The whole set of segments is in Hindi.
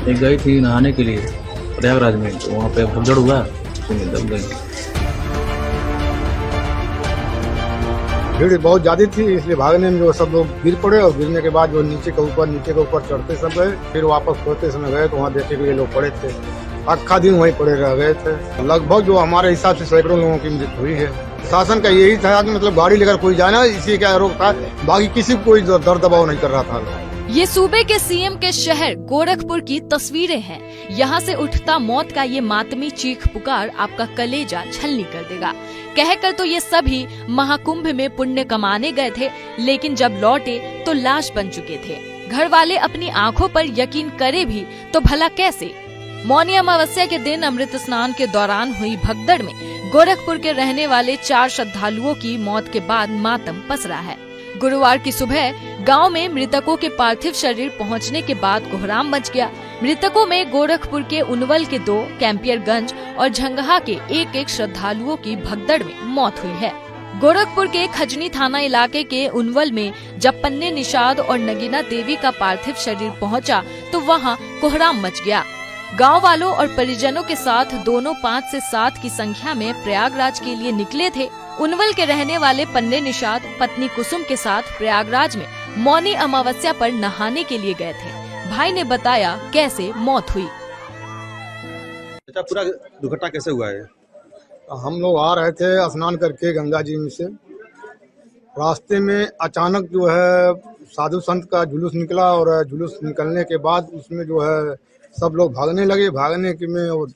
एक गई थी नहाने के लिए प्रयागराज में, तो वहाँ पे भगदड़ हुआ, उसी में दब गई। भीड़ बहुत ज्यादा थी, इसलिए भागने में जो सब लोग गिर पड़े और गिरने के बाद जो नीचे के ऊपर चढ़ते सब गए। फिर वापस सोते समय गए तो वहाँ देखे कि ये लोग पड़े थे, अक्खा दिन वहीं पड़े रह गए थे। लगभग जो हमारे हिसाब से सैकड़ों लोगों की मृत्यु हुई है। शासन का यही था कि मतलब गाड़ी लेकर कोई जाए ना, इसी का आरोप था, बाकी किसी को कोई दर दबाव नहीं कर रहा था। ये सूबे के सीएम के शहर गोरखपुर की तस्वीरें हैं। यहाँ से उठता मौत का ये मातमी चीख पुकार आपका कलेजा छलनी कर देगा। कहकर तो ये सभी महाकुंभ में पुण्य कमाने गए थे, लेकिन जब लौटे तो लाश बन चुके थे। घर वाले अपनी आंखों पर यकीन करे भी तो भला कैसे। मौनी अमावस्या के दिन अमृत स्नान के दौरान हुई भगदड़ में गोरखपुर के रहने वाले 4 श्रद्धालुओं की मौत के बाद मातम पसरा है। गुरुवार की सुबह गांव में मृतकों के पार्थिव शरीर पहुंचने के बाद कोहराम मच गया। मृतकों में गोरखपुर के उनवल के 2, कैंपियरगंज और झंगहा के 1-1 श्रद्धालुओं की भगदड़ में मौत हुई है। गोरखपुर के खजनी थाना इलाके के उनवल में जब पन्ने निषाद और नगीना देवी का पार्थिव शरीर पहुंचा तो वहां कोहराम मच गया। गांव वालों और परिजनों के साथ दोनों 5 से 7 की संख्या में प्रयागराज के लिए निकले थे। उनवल के रहने वाले पन्ने निषाद पत्नी कुसुम के साथ प्रयागराज में मौनी अमावस्या पर नहाने के लिए गए थे। भाई ने बताया कैसे मौत हुई। अच्छा, पूरा दुर्घटना कैसे हुआ है? हम लोग आ रहे थे स्नान करके गंगा जी में से, रास्ते में अचानक जो है साधु संत का जुलूस निकला और जुलूस निकलने के बाद उसमें जो है सब लोग भागने लगे। भागने के में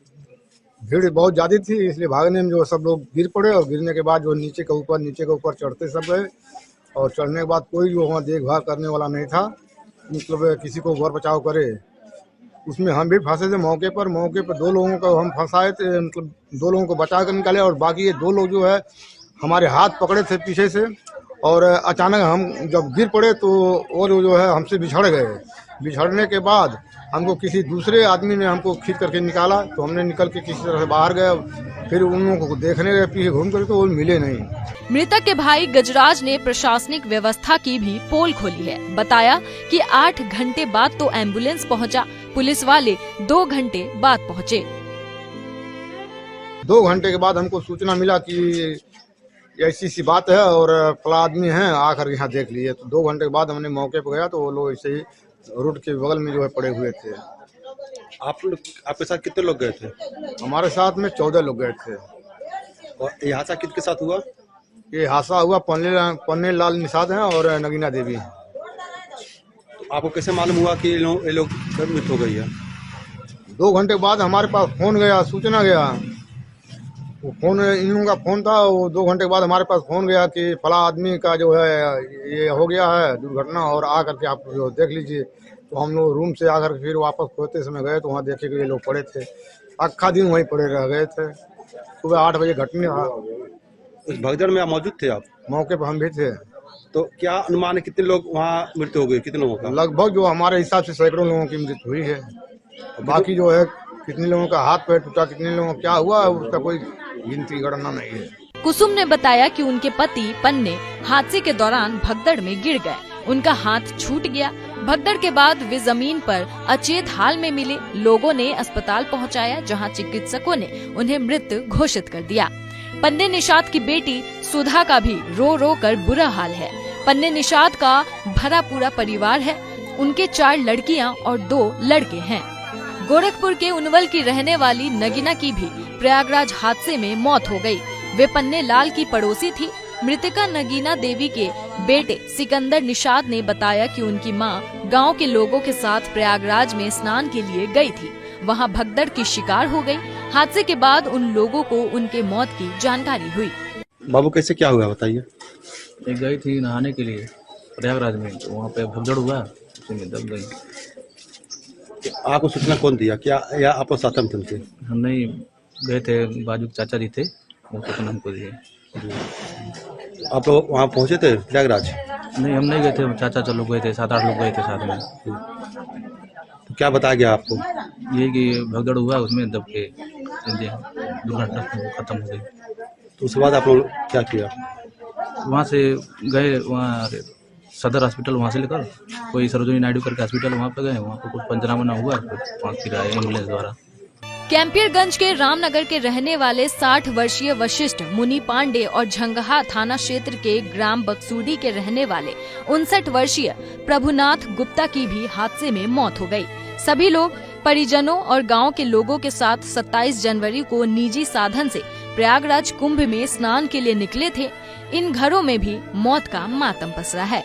भीड़ बहुत ज्यादा थी, इसलिए भागने में जो सब लोग गिर पड़े और गिरने के बाद जो नीचे के ऊपर चढ़ते सब गए। और चढ़ने के बाद कोई जो वहाँ देखभाल करने वाला नहीं था, मतलब किसी को वर बचाव करे। उसमें हम भी फंसे थे मौके पर 2 लोगों को हम फंसाए थे, मतलब 2 लोगों को बचा कर निकाले और बाकी ये 2 लोग जो है हमारे हाथ पकड़े थे पीछे से। और अचानक हम जब गिर पड़े तो वो जो है हमसे बिछड़ गए। बिछड़ने के बाद हमको किसी दूसरे आदमी ने हमको खींच करके निकाला, तो हमने निकल के किसी तरह से बाहर गए। फिर उन लोगों को देखने गए पीछे घूम कर, तो वो मिले नहीं। मृतक के भाई गजराज ने प्रशासनिक व्यवस्था की भी पोल खोली है। बताया कि 8 घंटे बाद तो एम्बुलेंस पहुंचा, पुलिस वाले 2 घंटे बाद पहुंचे। 2 घंटे के बाद हमको सूचना मिला कि ऐसी सी बात है और फला आदमी है, आकर यहाँ देख लिए। तो 2 घंटे के बाद हमने मौके पर गया तो वो लोग ऐसे ही रोड के बगल में जो है पड़े हुए थे। आपके साथ कितने लोग गए थे? हमारे साथ में 14 लोग गए थे। और ये हादसा किसके साथ हुआ? ये हादसा हुआ पन्ने लाल निषाद हैं और नगीना देवी हैं। तो आपको कैसे मालूम हुआ कि ये लोग मृत हो गई है? 2 घंटे बाद हमारे पास फोन गया, सूचना गया। वो फोन इन लोगों का फोन था। वो 2 घंटे के बाद हमारे पास फोन गया कि फला आदमी का जो है ये हो गया है दुर्घटना, और आकर के आप जो देख लीजिए। तो हम लोग रूम से आकर फिर वापस सोते समय गए तो वहाँ देखे कि ये लोग पड़े थे, अक्खा दिन वहीं पड़े रह गए थे। सुबह 8 बजे घटना। उस भगदड़ में आप मौजूद थे? आप मौके पर हम भी थे। तो क्या अनुमान है कितने लोग वहाँ मृत्यु हो गई? कितने लोगों का? लगभग जो हमारे हिसाब से सैकड़ों लोगों की मृत्यु हुई है। बाकी जो है कितने लोगों का हाथ पैर टूटा, कितने लोगों का क्या हुआ, उसका कोई गिनती गणना नहीं है। कुसुम ने बताया कि उनके पति पन्ने हादसे के दौरान भगदड़ में गिर गए, उनका हाथ छूट गया। भगदड़ के बाद वे जमीन पर अचेत हाल में मिले। लोगों ने अस्पताल पहुंचाया, जहां चिकित्सकों ने उन्हें मृत घोषित कर दिया। पन्ने निषाद की बेटी सुधा का भी रो रो कर बुरा हाल है। पन्ने निषाद का भरा पूरा परिवार है। उनके 4 लड़कियां और 2 लड़के हैं। गोरखपुर के उनवल की रहने वाली नगीना की भी प्रयागराज हादसे में मौत हो गई। वे पन्ने लाल की पड़ोसी थी। मृतका नगीना देवी के बेटे सिकंदर निषाद ने बताया कि उनकी मां गांव के लोगों के साथ प्रयागराज में स्नान के लिए गई थी। वहां भगदड़ की शिकार हो गई। हादसे के बाद उन लोगों को उनके मौत की जानकारी हुई। बाबू कैसे क्या हुआ बताइए? एक गई थी नहाने के लिए प्रयागराज में, तो वहाँ पे भगदड़ हुआ, उसी में दब गई। आपको सूचना कौन दिया? क्या या आप लोग साथ में थे? हम नहीं गए थे, बाजू के चाचा जी थे, वो सूचना हमको दिए। आप लोग वहाँ पहुँचे थे प्रयागराज? नहीं, हम नहीं गए थे, चाचा लोग गए थे, 7-8 लोग गए थे साथ में। तो क्या बताया गया आपको? ये कि भगदड़ हुआ, उसमें दब के दुर्घटना खत्म हो गई। तो उसके बाद आप लोग क्या किया? वहाँ से गए, वहाँ सदर हॉस्पिटल वहाँ से लेकर कोई सरोजिनी नायडू करके हॉस्पिटल वहाँ पे गए, वहाँ पे कुछ पंचनामा ना हुआ, फिर आए एम्बुलेंस द्वारा। कैंपियरगंज के रामनगर के रहने वाले 60 वर्षीय वशिष्ठ मुनि पांडे और झंगहा थाना क्षेत्र के ग्राम बक्सूडी के रहने वाले 59 वर्षीय प्रभुनाथ गुप्ता की भी हादसे में मौत हो गई। सभी लोग परिजनों और गांव के लोगों के साथ 27 जनवरी को निजी साधन से प्रयागराज कुंभ में स्नान के लिए निकले थे। इन घरों में भी मौत का मातम पसरा है।